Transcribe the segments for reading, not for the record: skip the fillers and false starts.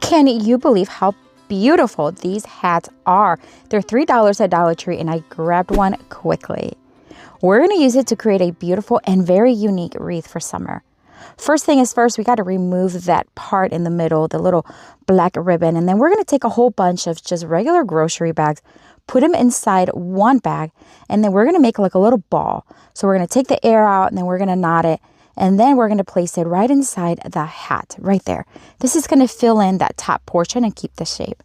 Can you believe how beautiful these hats are? They're $3 at Dollar Tree and I grabbed one quickly. We're going to use it to create a beautiful and very unique wreath for summer. First thing is first, we got to remove that part in the middle, the little black ribbon. And then we're going to take a whole bunch of just regular grocery bags, put them inside one bag, and then we're going to make like a little ball. So we're going to take the air out and then we're going to knot it. And then we're going to place it right inside the hat, right there. This is going to fill in that top portion and keep the shape.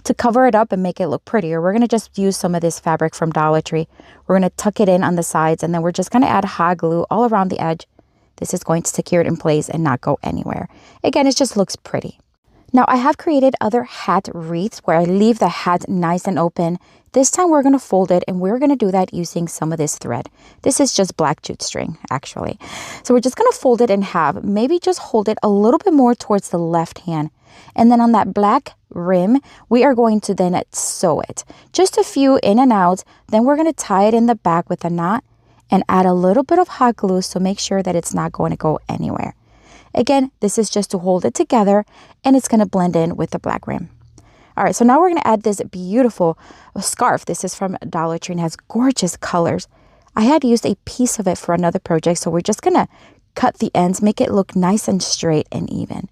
To cover it up and make it look prettier, we're going to just use some of this fabric from Dollar Tree. We're going to tuck it in on the sides, and then we're just going to add hot glue all around the edge. This is going to secure it in place and not go anywhere. Again, it just looks pretty. Now, I have created other hat wreaths where I leave the hat nice and open. This time we're going to fold it, and we're going to do that using some of this thread. This is just black jute string, actually. So we're just going to fold it in half. Maybe just hold it a little bit more towards the left hand. And then on that black rim, we are going to then sew it. Just a few in and out. Then we're going to tie it in the back with a knot and add a little bit of hot glue so make sure that it's not going to go anywhere. Again, this is just to hold it together and it's going to blend in with the black rim. All right, so now we're going to add this beautiful scarf. This is from Dollar Tree and has gorgeous colors. I had used a piece of it for another project, so we're just going to cut the ends, make it look nice and straight and even.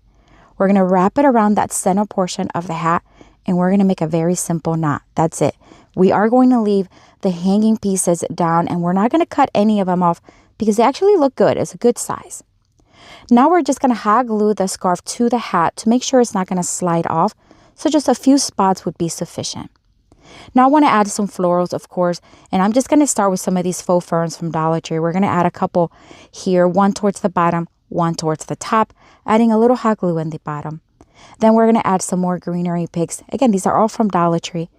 We're going to wrap it around that center portion of the hat and we're going to make a very simple knot. That's it. We are going to leave the hanging pieces down and we're not going to cut any of them off because they actually look good. It's a good size. Now we're just going to hot glue the scarf to the hat to make sure it's not going to slide off. So just a few spots would be sufficient. Now I want to add some florals, of course, and I'm just going to start with some of these faux ferns from Dollar Tree. We're going to add a couple here, one towards the bottom, one towards the top, adding a little hot glue in the bottom. Then we're going to add some more greenery picks. Again, these are all from Dollar Tree.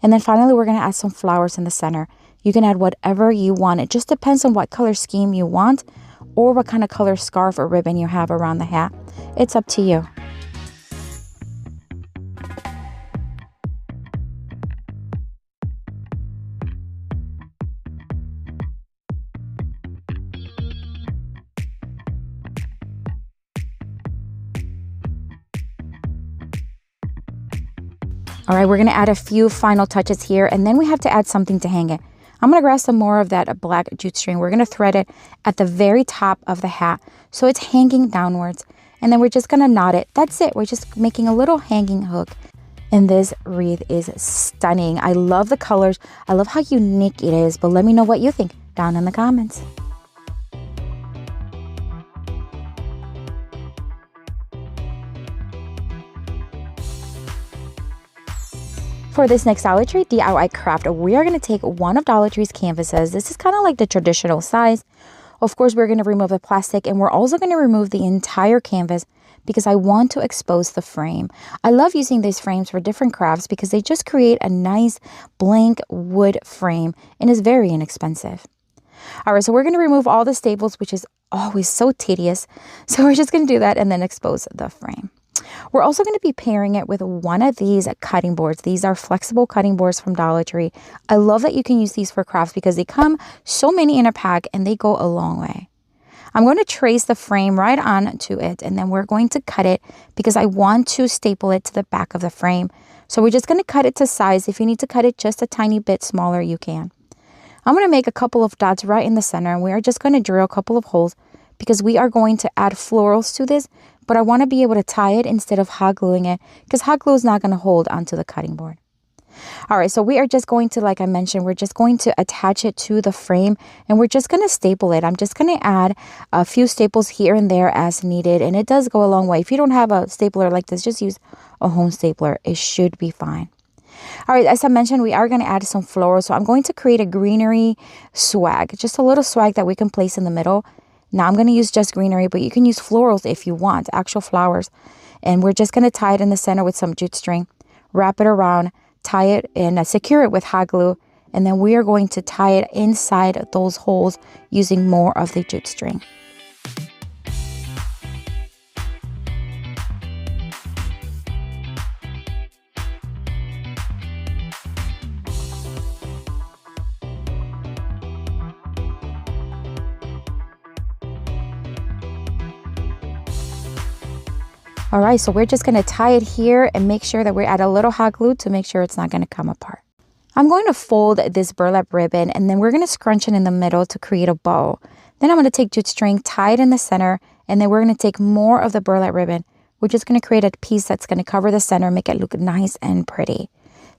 And then finally, we're going to add some flowers in the center. You can add whatever you want. It just depends on what color scheme you want or what kind of color scarf or ribbon you have around the hat. It's up to you. All right, we're going to add a few final touches here, and then we have to add something to hang it. I'm going to grab some more of that black jute string. We're going to thread it at the very top of the hat so it's hanging downwards. And then we're just going to knot it. That's it. We're just making a little hanging hook. And this wreath is stunning. I love the colors. I love how unique it is. But let me know what you think down in the comments. For this next Dollar Tree DIY craft, we are going to take one of Dollar Tree's canvases. This is kind of like the traditional size. Of course, we're going to remove the plastic and we're also going to remove the entire canvas because I want to expose the frame. I love using these frames for different crafts because they just create a nice blank wood frame and is very inexpensive. All right, so we're going to remove all the staples, which is always so tedious. So we're just going to do that and then expose the frame. We're also going to be pairing it with one of these cutting boards. These are flexible cutting boards from Dollar Tree. I love that you can use these for crafts because they come so many in a pack and they go a long way. I'm going to trace the frame right onto it and then we're going to cut it because I want to staple it to the back of the frame. So we're just going to cut it to size. If you need to cut it just a tiny bit smaller, you can. I'm going to make a couple of dots right in the center and we are just going to drill a couple of holes because we are going to add florals to this. But I want to be able to tie it instead of hot gluing it because hot glue is not going to hold onto the cutting board. All right, so we are just going to, like I mentioned, we're just going to attach it to the frame and we're just going to staple it. I'm just going to add a few staples here and there as needed. And it does go a long way. If you don't have a stapler like this, just use a home stapler. It should be fine. All right, as I mentioned, we are going to add some florals. So I'm going to create a greenery swag, just a little swag that we can place in the middle. Now I'm going to use just greenery, but you can use florals if you want, actual flowers. And we're just going to tie it in the center with some jute string, wrap it around, tie it and secure it with hot glue. And then we are going to tie it inside those holes using more of the jute string. All right, so we're just going to tie it here and make sure that we add a little hot glue to make sure it's not going to come apart. I'm going to fold this burlap ribbon and then we're going to scrunch it in the middle to create a bow. Then I'm going to take jute string, tie it in the center, and then we're going to take more of the burlap ribbon. We're just going to create a piece that's going to cover the center, make it look nice and pretty.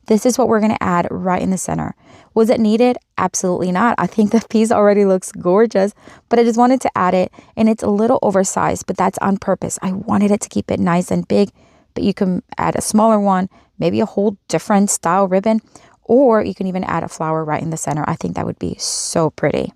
This is what we're going to add right in the center. Was it needed? Absolutely not. I think the piece already looks gorgeous, but I just wanted to add it, and it's a little oversized, but that's on purpose. I wanted it to keep it nice and big, but you can add a smaller one, maybe a whole different style ribbon, or you can even add a flower right in the center. I think that would be so pretty.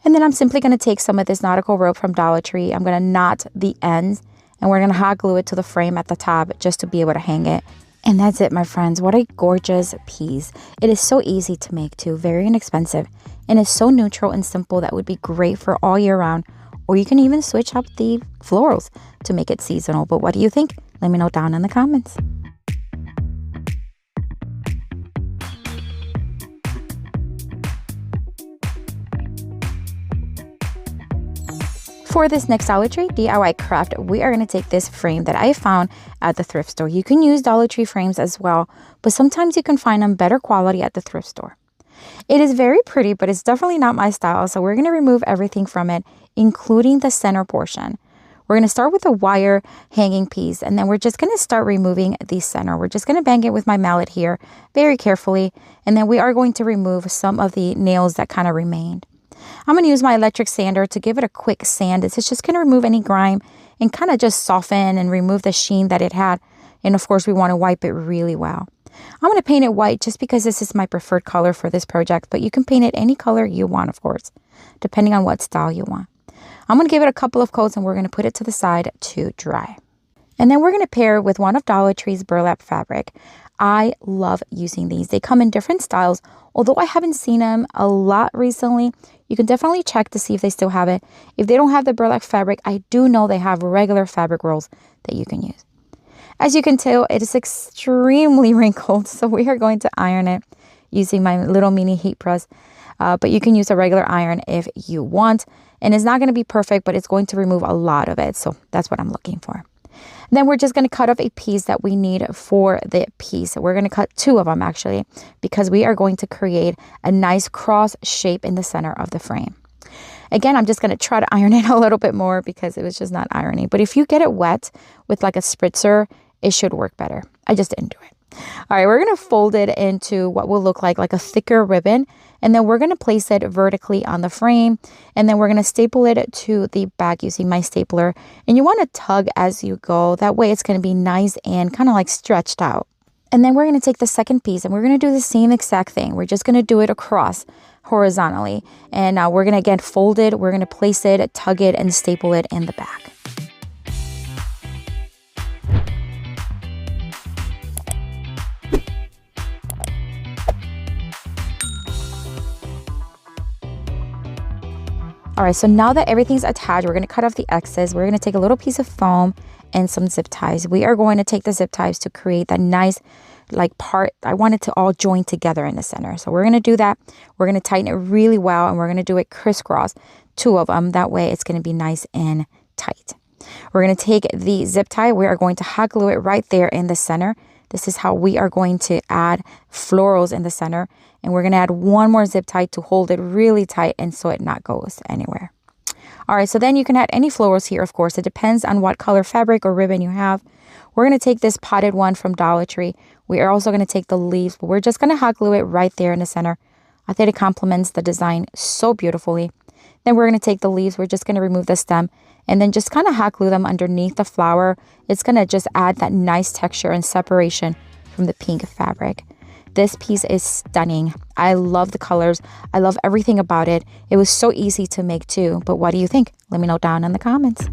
And then I'm simply going to take some of this nautical rope from Dollar Tree. I'm going to knot the ends, and we're going to hot glue it to the frame at the top just to be able to hang it. And that's it, my friends. What a gorgeous piece. It is so easy to make too, very inexpensive, and it's so neutral and simple that would be great for all year round. Or you can even switch up the florals to make it seasonal. But what do you think? Let me know down in the comments. For this next Dollar Tree DIY craft, we are going to take this frame that I found at the thrift store. You can use Dollar Tree frames as well, but sometimes you can find them better quality at the thrift store. It is very pretty, but it's definitely not my style, so we're going to remove everything from it, including the center portion. We're going to start with a wire hanging piece, and then we're just going to start removing the center. We're just going to bang it with my mallet here very carefully, and then we are going to remove some of the nails that kind of remained. I'm going to use my electric sander to give it a quick sand. It's just going to remove any grime and kind of just soften and remove the sheen that it had. And of course, we want to wipe it really well. I'm going to paint it white just because this is my preferred color for this project, but you can paint it any color you want, of course, depending on what style you want. I'm going to give it a couple of coats and we're going to put it to the side to dry. And then we're going to pair it with one of Dollar Tree's burlap fabric. I love using these. They come in different styles. Although I haven't seen them a lot recently, you can definitely check to see if they still have it. If they don't have the burlap fabric, I do know they have regular fabric rolls that you can use. As you can tell, it is extremely wrinkled, so we are going to iron it using my little mini heat press. But you can use a regular iron if you want. And it's not going to be perfect, but it's going to remove a lot of it. So that's what I'm looking for. Then we're just going to cut off a piece that we need for the piece. We're going to cut two of them actually, because we are going to create a nice cross shape in the center of the frame. Again, I'm just going to try to iron it a little bit more because it was just not ironing. But if you get it wet with like a spritzer, it should work better. I just didn't do it. All right, we're going to fold it into what will look like a thicker ribbon. And then we're going to place it vertically on the frame. And then we're going to staple it to the back using my stapler. And you want to tug as you go. That way it's going to be nice and kind of like stretched out. And then we're going to take the second piece and we're going to do the same exact thing. We're just going to do it across horizontally. And now we're going to again fold it. We're going to place it, tug it, and staple it in the back. All right, so now that everything's attached, we're going to cut off the excess. We're going to take a little piece of foam and some zip ties. We are going to take the zip ties to create that nice part. I want it to all join together in the center. So we're going to do that. We're going to tighten it really well, and we're going to do it crisscross, two of them. That way it's going to be nice and tight. We're going to take the zip tie. We are going to hot glue it right there in the center. This is how we are going to add florals in the center. And we're going to add one more zip tie to hold it really tight and so it not goes anywhere. All right, so then you can add any florals here, of course. It depends on what color fabric or ribbon you have. We're going to take this potted one from Dollar Tree. We are also going to take the leaves, but we're just going to hot glue it right there in the center. I think it complements the design so beautifully. Then we're going to take the leaves. We're just going to remove the stem and then just kind of hot glue them underneath the flower. It's going to just add that nice texture and separation from the pink fabric. This piece is stunning. I love the colors. I love everything about it. It was so easy to make too. But what do you think? Let me know down in the comments.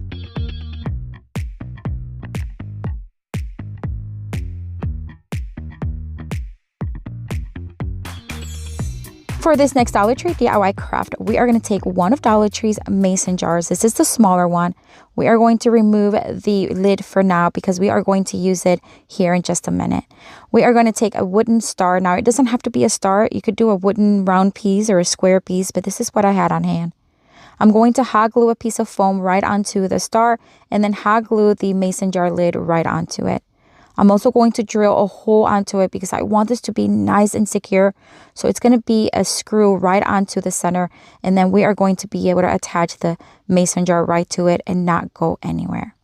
For this next Dollar Tree DIY craft, we are going to take one of Dollar Tree's mason jars. This is the smaller one. We are going to remove the lid for now because we are going to use it here in just a minute. We are going to take a wooden star. Now, it doesn't have to be a star. You could do a wooden round piece or a square piece, but this is what I had on hand. I'm going to hot glue a piece of foam right onto the star and then hot glue the mason jar lid right onto it. I'm also going to drill a hole onto it because I want this to be nice and secure. So it's going to be a screw right onto the center, and then we are going to be able to attach the mason jar right to it and not go anywhere.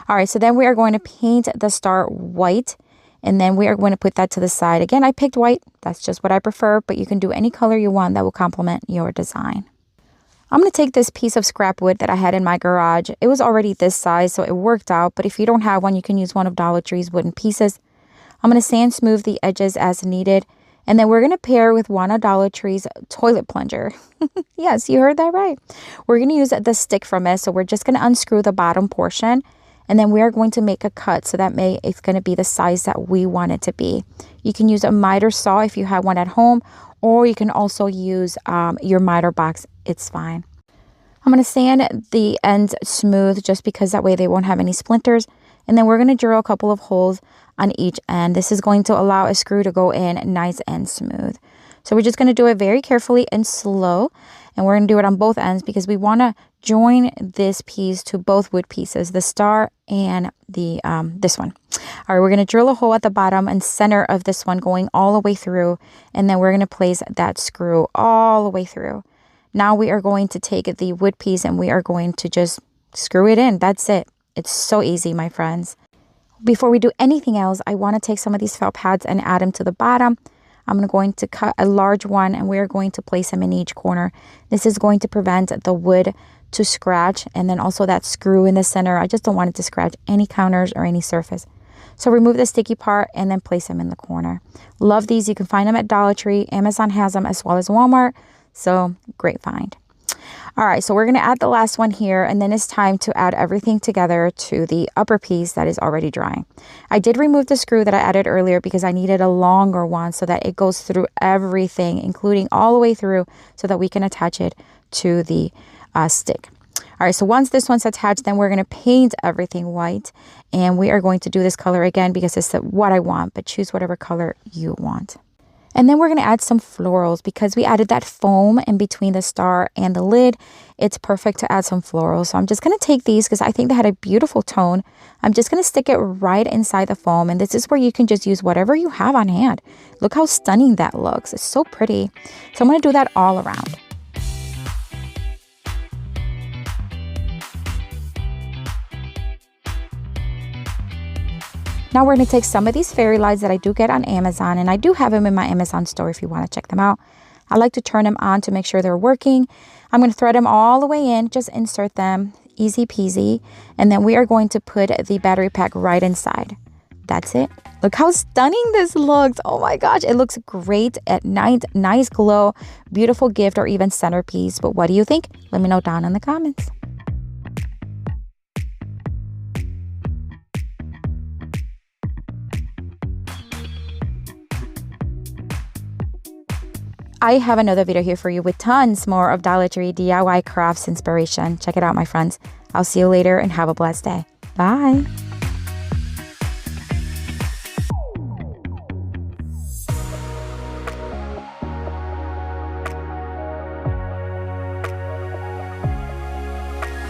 All right, so then we are going to paint the star white, and then we are going to put that to the side. Again, I picked white. That's just what I prefer, but you can do any color you want that will complement your design. I'm going to take this piece of scrap wood that I had in my garage. It was already this size, so it worked out. But if you don't have one, you can use one of Dollar Tree's wooden pieces. I'm going to sand smooth the edges as needed. And then we're going to pair with one of Dollar Tree's toilet plunger. Yes, you heard that right. We're going to use the stick from it. So we're just going to unscrew the bottom portion. And then we are going to make a cut so that it's going to be the size that we want it to be. You can use a miter saw if you have one at home, or you can also use your miter box. It's fine. I'm going to sand the ends smooth just because that way they won't have any splinters. And then we're going to drill a couple of holes on each end. This is going to allow a screw to go in nice and smooth. So we're just going to do it very carefully and slow. And we're going to do it on both ends because we want to join this piece to both wood pieces, the star and this one. All right, we're going to drill a hole at the bottom and center of this one going all the way through. And then we're going to place that screw all the way through. Now we are going to take the wood piece and we are going to just screw it in. That's it. It's so easy, my friends. Before we do anything else, I want to take some of these felt pads and add them to the bottom. I'm going to cut a large one and we're going to place them in each corner. This is going to prevent the wood to scratch, and then also that screw in the center. I just don't want it to scratch any counters or any surface. So remove the sticky part and then place them in the corner. Love these. You can find them at Dollar Tree. Amazon has them as well as Walmart. So great find. All right, so we're going to add the last one here, and then it's time to add everything together to the upper piece that is already drying. I did remove the screw that I added earlier because I needed a longer one so that it goes through everything, including all the way through, so that we can attach it to the stick. All right, so once this one's attached, then we're going to paint everything white, and we are going to do this color again because it's what I want, but choose whatever color you want. And then we're going to add some florals because we added that foam in between the star and the lid. It's perfect to add some florals. So I'm just going to take these because I think they had a beautiful tone. I'm just going to stick it right inside the foam. And this is where you can just use whatever you have on hand. Look how stunning that looks. It's so pretty. So I'm going to do that all around. Now we're going to take some of these fairy lights that I do get on Amazon, and I do have them in my Amazon store if you want to check them out. I like to turn them on to make sure they're working. I'm going to thread them all the way in, just insert them, easy peasy. And then we are going to put the battery pack right inside. That's it. Look how stunning this looks. Oh my gosh, it looks great at night. Nice glow, beautiful gift, or even centerpiece. But what do you think? Let me know down in the comments. I have another video here for you with tons more of Dollar Tree DIY crafts inspiration. Check it out, my friends. I'll see you later and have a blessed day. Bye.